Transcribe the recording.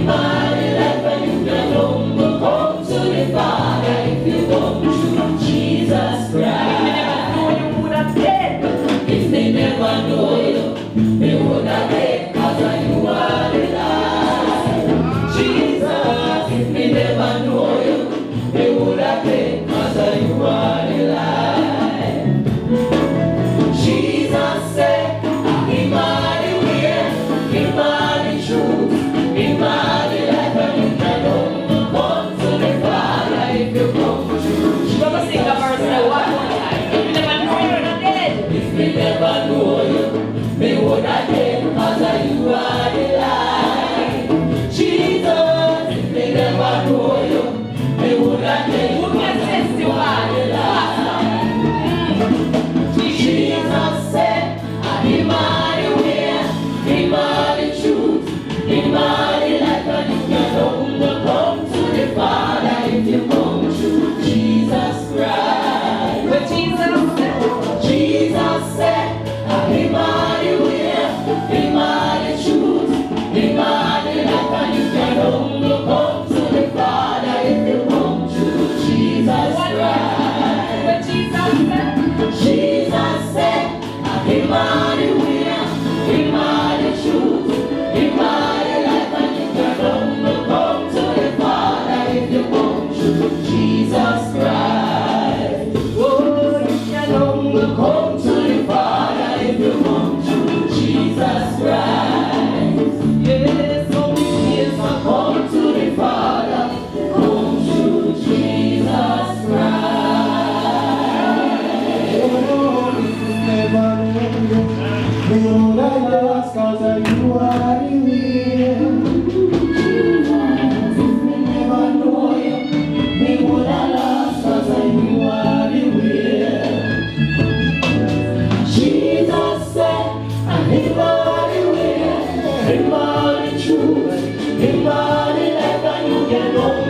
mighty life and you can only come to the Father if you come to Jesus Christ. If they never know you, they would have dead, cause you are the light. Jesus, if they never know you, they would have dead, cause you are the light. Jesus said, Him are the way, Him are the truth, Him are the life, and you can only come to the Father if you come to Jesus. If we never know you, we would have dead, cause you are the light. Jesus, if we never know you, we would have dead, cause you are the light. Jesus said, Him are the way, Him are the truth, Him are the life, and you can only come to the Father if you come to Jesus Christ. But Jesus said, Him are the way, Him are the truth, Him are the life, and you can only come to the Father if you come to Jesus Christ. But Jesus said, Him are the way, Him are the truth, Him are the life, and you can only come to the Father if you come to Jesus Christ. Oh, you can only come to the Father if you come to Jesus Christ. Yes, only yes, come to the Father, come to Jesus Christ. Oh, never know you. We would have lost cause you are the way. If we never know you, we would have lost cause you are the way. Jesus said, Him are the way, Him are the truth, Him are the life, and you can only